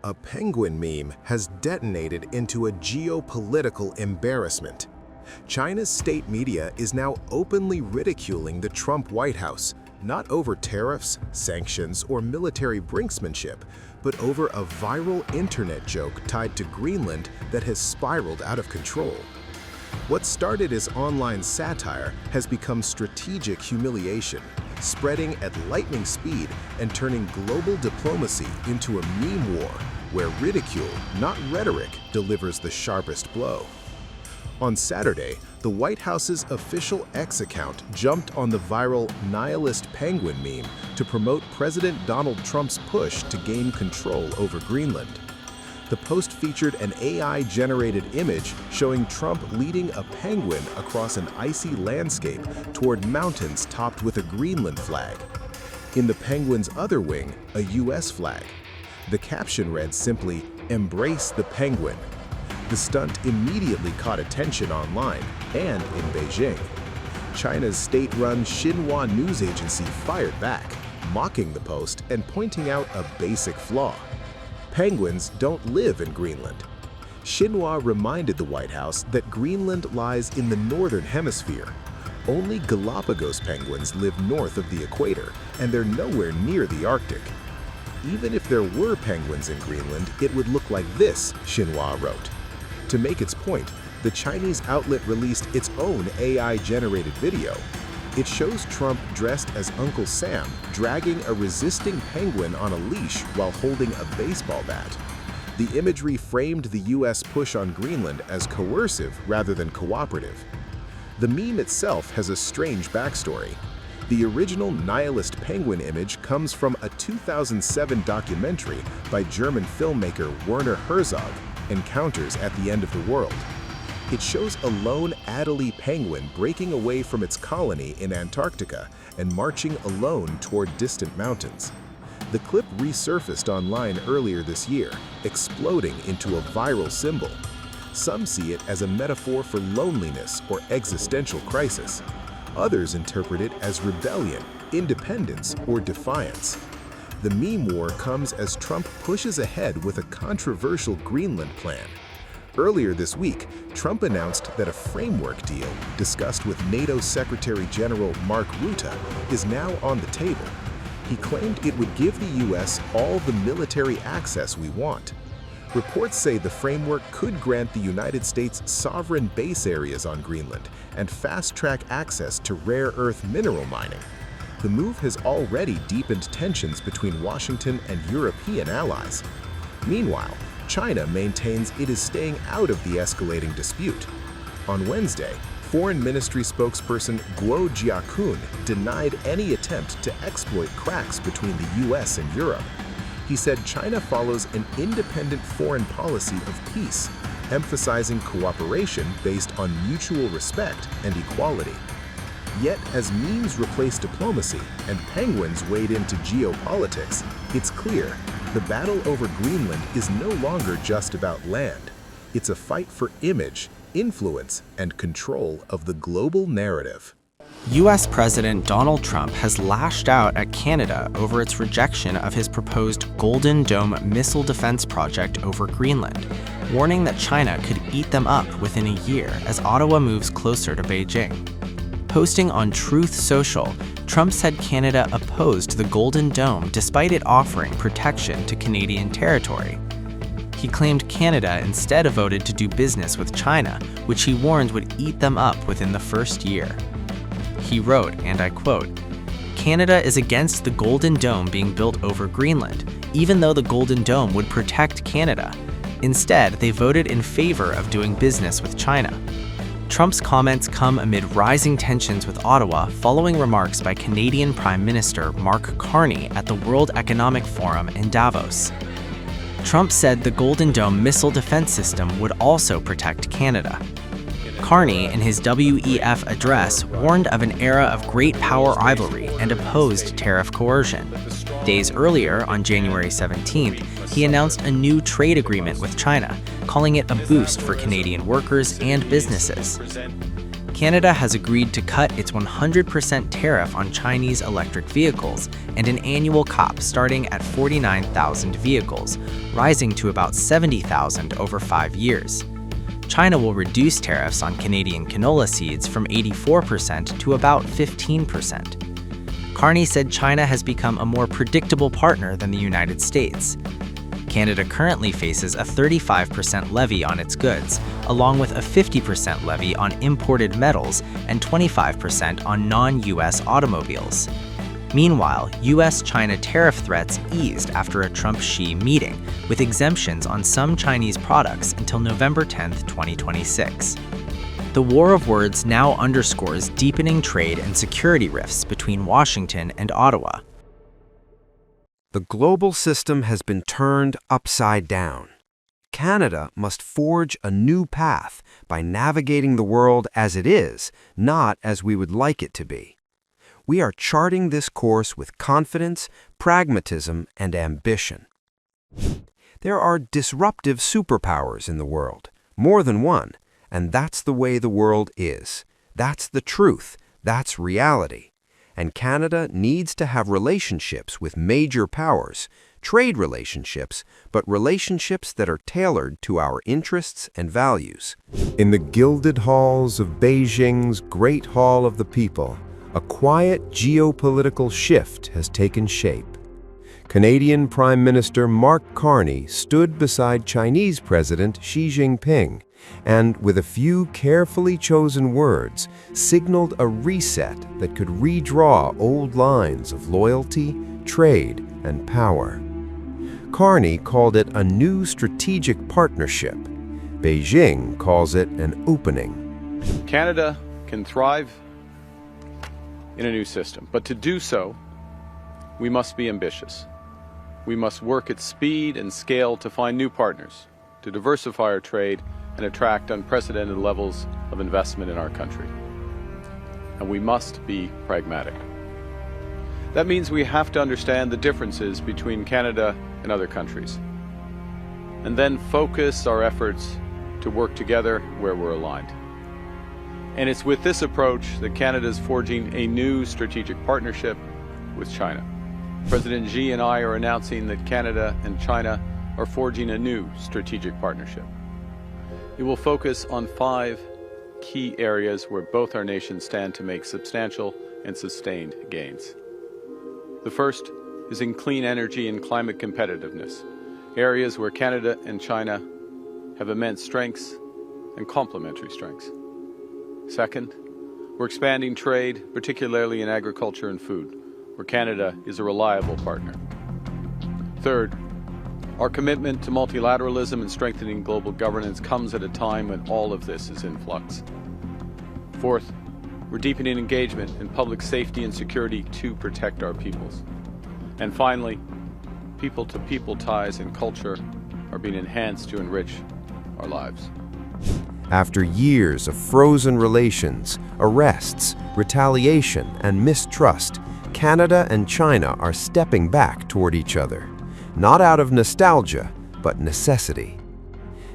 A penguin meme has detonated into a geopolitical embarrassment. China's state media is now openly ridiculing the Trump White House, not over tariffs, sanctions, or military brinksmanship, but over a viral internet joke tied to Greenland that has spiraled out of control. What started as online satire has become strategic humiliation, spreading at lightning speed and turning global diplomacy into a meme war where ridicule, not rhetoric, delivers the sharpest blow. On Saturday, the White House's official X account jumped on the viral nihilist penguin meme to promote President Donald Trump's push to gain control over Greenland. The post featured an AI-generated image showing Trump leading a penguin across an icy landscape toward mountains topped with a Greenland flag. In the penguin's other wing, a US flag. The caption read simply, "Embrace the penguin." The stunt immediately caught attention online and in Beijing. China's state-run Xinhua news agency fired back, mocking the post and pointing out a basic flaw. Penguins don't live in Greenland. Xinhua reminded the White House that Greenland lies in the northern hemisphere. Only Galapagos penguins live north of the equator, and they're nowhere near the Arctic. Even if there were penguins in Greenland, it would look like this, Xinhua wrote. To make its point, the Chinese outlet released its own AI-generated video. It shows Trump dressed as Uncle Sam, dragging a resisting penguin on a leash while holding a baseball bat. The imagery framed the US push on Greenland as coercive rather than cooperative. The meme itself has a strange backstory. The original nihilist penguin image comes from a 2007 documentary by German filmmaker Werner Herzog, Encounters at the End of the World. It shows a lone Adelie penguin breaking away from its colony in Antarctica and marching alone toward distant mountains. The clip resurfaced online earlier this year, exploding into a viral symbol. Some see it as a metaphor for loneliness or existential crisis. Others interpret it as rebellion, independence, or defiance. The meme war comes as Trump pushes ahead with a controversial Greenland plan. Earlier this week, Trump announced that a framework deal discussed with NATO Secretary General Mark Rutte is now on the table. He claimed it would give the US all the military access we want. Reports say the framework could grant the United States sovereign base areas on Greenland and fast-track access to rare earth mineral mining. The move has already deepened tensions between Washington and European allies. Meanwhile, China maintains it is staying out of the escalating dispute. On Wednesday, Foreign Ministry spokesperson Guo Jiakun denied any attempt to exploit cracks between the US and Europe. He said China follows an independent foreign policy of peace, emphasizing cooperation based on mutual respect and equality. Yet, as memes replace diplomacy and penguins wade into geopolitics, it's clear the battle over Greenland is no longer just about land. It's a fight for image, influence, and control of the global narrative. US President Donald Trump has lashed out at Canada over its rejection of his proposed Golden Dome missile defense project over Greenland, warning that China could eat them up within a year as Ottawa moves closer to Beijing. Posting on Truth Social, Trump said Canada opposed the Golden Dome despite it offering protection to Canadian territory. He claimed Canada instead voted to do business with China, which he warned would eat them up within the first year. He wrote, and I quote, "Canada is against the Golden Dome being built over Greenland, even though the Golden Dome would protect Canada. Instead, they voted in favor of doing business with China." Trump's comments come amid rising tensions with Ottawa following remarks by Canadian Prime Minister Mark Carney at the World Economic Forum in Davos. Trump said the Golden Dome missile defense system would also protect Canada. Carney, in his WEF address, warned of an era of great power rivalry and opposed tariff coercion. Days earlier, on January 17th, he announced a new trade agreement with China, calling it a boost for Canadian workers and businesses. Canada has agreed to cut its 100% tariff on Chinese electric vehicles and an annual COP starting at 49,000 vehicles, rising to about 70,000 over 5 years. China will reduce tariffs on Canadian canola seeds from 84% to about 15%. Carney said China has become a more predictable partner than the United States. Canada currently faces a 35% levy on its goods, along with a 50% levy on imported metals and 25% on non-US automobiles. Meanwhile, US-China tariff threats eased after a Trump-Xi meeting, with exemptions on some Chinese products until November 10, 2026. The war of words now underscores deepening trade and security rifts between Washington and Ottawa. The global system has been turned upside down. Canada must forge a new path by navigating the world as it is, not as we would like it to be. We are charting this course with confidence, pragmatism, and ambition. There are disruptive superpowers in the world, more than one, and that's the way the world is. That's the truth. That's reality. And Canada needs to have relationships with major powers, trade relationships, but relationships that are tailored to our interests and values. In the gilded halls of Beijing's Great Hall of the People, a quiet geopolitical shift has taken shape. Canadian Prime Minister Mark Carney stood beside Chinese President Xi Jinping and, with a few carefully chosen words, signaled a reset that could redraw old lines of loyalty, trade, and power. Carney called it a new strategic partnership. Beijing calls it an opening. Canada can thrive in a new system, but to do so, we must be ambitious. We must work at speed and scale to find new partners, to diversify our trade, and attract unprecedented levels of investment in our country. And we must be pragmatic. That means we have to understand the differences between Canada and other countries, and then focus our efforts to work together where we're aligned. And it's with this approach that Canada is forging a new strategic partnership with China. President Xi and I are announcing that Canada and China are forging a new strategic partnership. It will focus on 5 key areas where both our nations stand to make substantial and sustained gains. The first is in clean energy and climate competitiveness, areas where Canada and China have immense strengths and complementary strengths. Second, we're expanding trade, particularly in agriculture and food, where Canada is a reliable partner. Third, our commitment to multilateralism and strengthening global governance comes at a time when all of this is in flux. Fourth, we're deepening engagement in public safety and security to protect our peoples. And finally, people-to-people ties and culture are being enhanced to enrich our lives. After years of frozen relations, arrests, retaliation, and mistrust, Canada and China are stepping back toward each other. Not out of nostalgia, but necessity.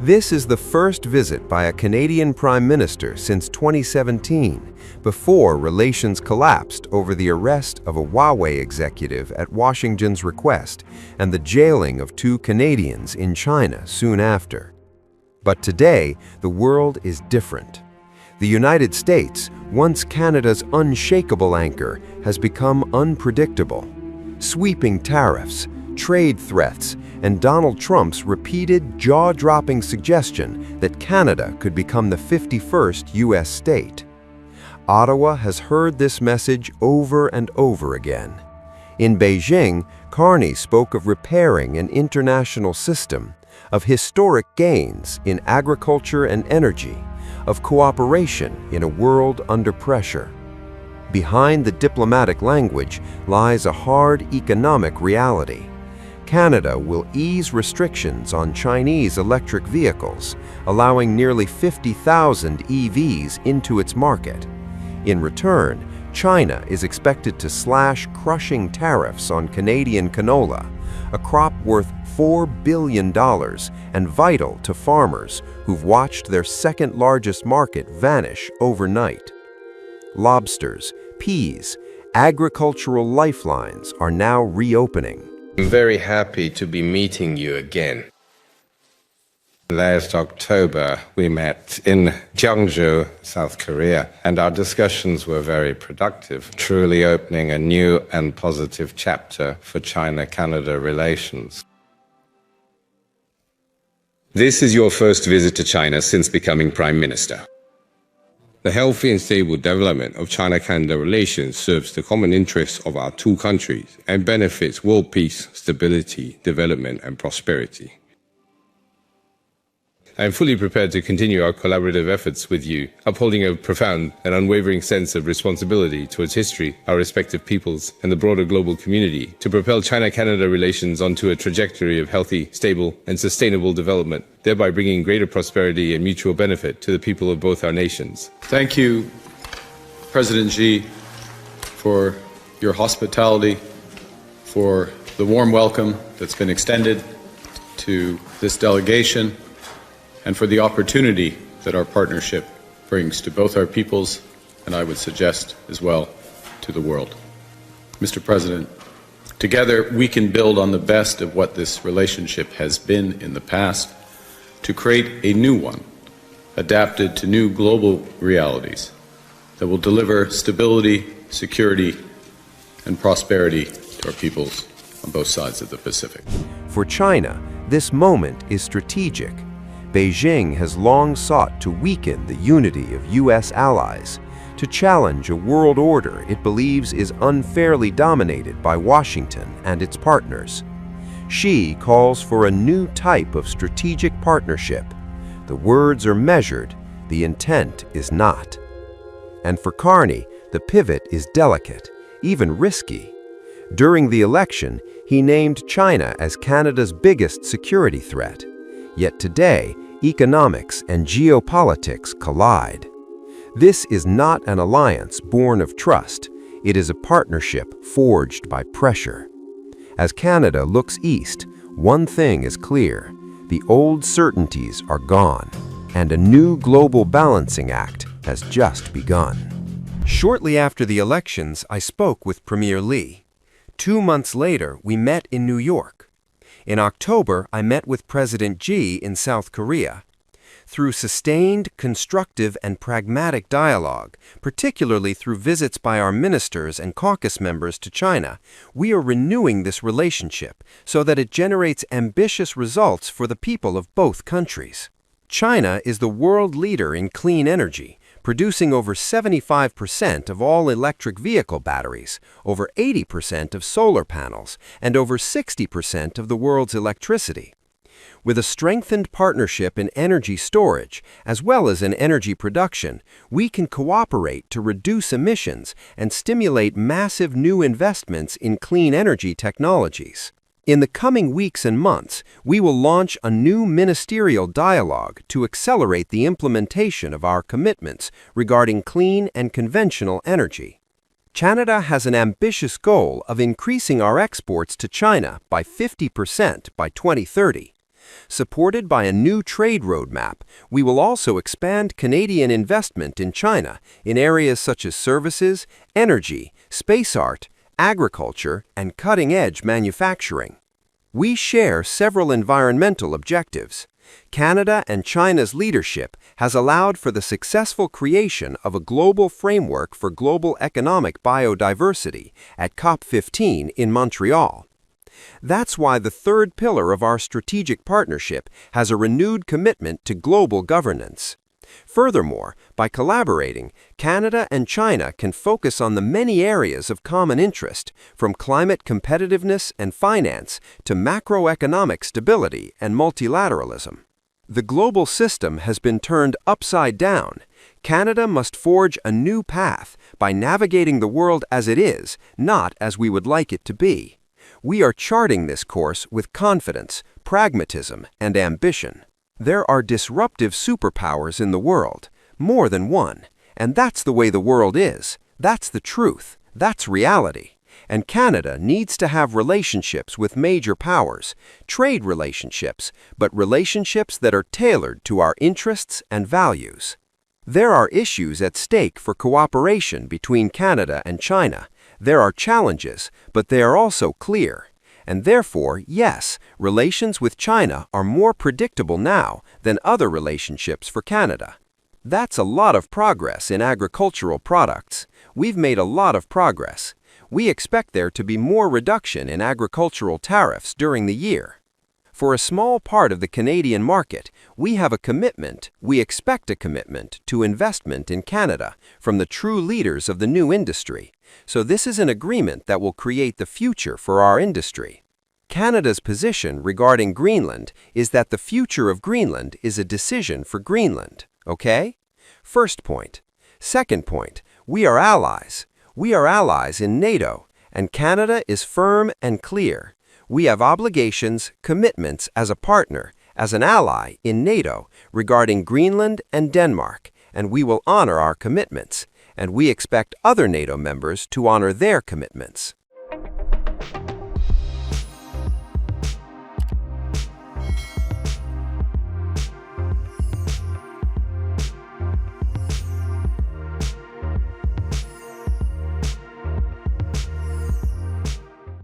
This is the first visit by a Canadian Prime Minister since 2017, before relations collapsed over the arrest of a Huawei executive at Washington's request and the jailing of 2 Canadians in China soon after. But today, the world is different. The United States, once Canada's unshakable anchor, has become unpredictable. Sweeping tariffs, trade threats, and Donald Trump's repeated jaw-dropping suggestion that Canada could become the 51st U.S. state. Ottawa has heard this message over and over again. In Beijing, Carney spoke of repairing an international system, of historic gains in agriculture and energy, of cooperation in a world under pressure. Behind the diplomatic language lies a hard economic reality. Canada will ease restrictions on Chinese electric vehicles, allowing nearly 50,000 EVs into its market. In return, China is expected to slash crushing tariffs on Canadian canola, a crop worth $4 billion and vital to farmers who've watched their second-largest market vanish overnight. Lobsters, peas, agricultural lifelines are now reopening. I'm very happy to be meeting you again. Last October, we met in Jiangsu, South Korea, and our discussions were very productive, truly opening a new and positive chapter for China-Canada relations. This is your first visit to China since becoming Prime Minister. The healthy and stable development of China-Canada relations serves the common interests of our two countries and benefits world peace, stability, development, and prosperity. I am fully prepared to continue our collaborative efforts with you, upholding a profound and unwavering sense of responsibility towards history, our respective peoples, and the broader global community to propel China-Canada relations onto a trajectory of healthy, stable, and sustainable development, thereby bringing greater prosperity and mutual benefit to the people of both our nations. Thank you, President Xi, for your hospitality, for the warm welcome that's been extended to this delegation, and for the opportunity that our partnership brings to both our peoples, and I would suggest as well to the world. Mr. President, together we can build on the best of what this relationship has been in the past to create a new one, adapted to new global realities that will deliver stability, security, and prosperity to our peoples on both sides of the Pacific. For China, this moment is strategic. Beijing has long sought to weaken the unity of U.S. allies, to challenge a world order it believes is unfairly dominated by Washington and its partners. Xi calls for a new type of strategic partnership. The words are measured, the intent is not. And for Carney, the pivot is delicate, even risky. During the election, he named China as Canada's biggest security threat. Yet today, economics and geopolitics collide. This is not an alliance born of trust. It is a partnership forged by pressure. As Canada looks east, one thing is clear. The old certainties are gone, and a new global balancing act has just begun. Shortly after the elections, I spoke with Premier Li. 2 months later, we met in New York. In October, I met with President Xi in South Korea. Through sustained, constructive, and pragmatic dialogue, particularly through visits by our ministers and caucus members to China, we are renewing this relationship so that it generates ambitious results for the people of both countries. China is the world leader in clean energy, producing over 75% of all electric vehicle batteries, over 80% of solar panels, and over 60% of the world's electricity. With a strengthened partnership in energy storage, as well as in energy production, we can cooperate to reduce emissions and stimulate massive new investments in clean energy technologies. In the coming weeks and months, we will launch a new ministerial dialogue to accelerate the implementation of our commitments regarding clean and conventional energy. Canada has an ambitious goal of increasing our exports to China by 50% by 2030. Supported by a new trade roadmap, we will also expand Canadian investment in China in areas such as services, energy, space art, agriculture, and cutting-edge manufacturing. We share several environmental objectives. Canada and China's leadership has allowed for the successful creation of a global framework for global economic biodiversity at COP15 in Montreal. That's why the third pillar of our strategic partnership has a renewed commitment to global governance. Furthermore, by collaborating, Canada and China can focus on the many areas of common interest, from climate competitiveness and finance to macroeconomic stability and multilateralism. The global system has been turned upside down. Canada must forge a new path by navigating the world as it is, not as we would like it to be. We are charting this course with confidence, pragmatism, and ambition. There are disruptive superpowers in the world, more than one, and that's the way the world is. That's the truth. That's reality. And Canada needs to have relationships with major powers, trade relationships, but relationships that are tailored to our interests and values. There are issues at stake for cooperation between Canada and China. There are challenges, but they are also clear. And therefore, yes, relations with China are more predictable now than other relationships for Canada. That's a lot of progress in agricultural products. We've made a lot of progress. We expect there to be more reduction in agricultural tariffs during the year. For a small part of the Canadian market, we expect a commitment to investment in Canada from the true leaders of the new industry. So this is an agreement that will create the future for our industry. Canada's position regarding Greenland is that the future of Greenland is a decision for Greenland, okay? First point. Second point, we are allies. We are allies in NATO, and Canada is firm and clear. We have obligations, commitments as a partner, as an ally in NATO regarding Greenland and Denmark, and we will honor our commitments, and we expect other NATO members to honor their commitments.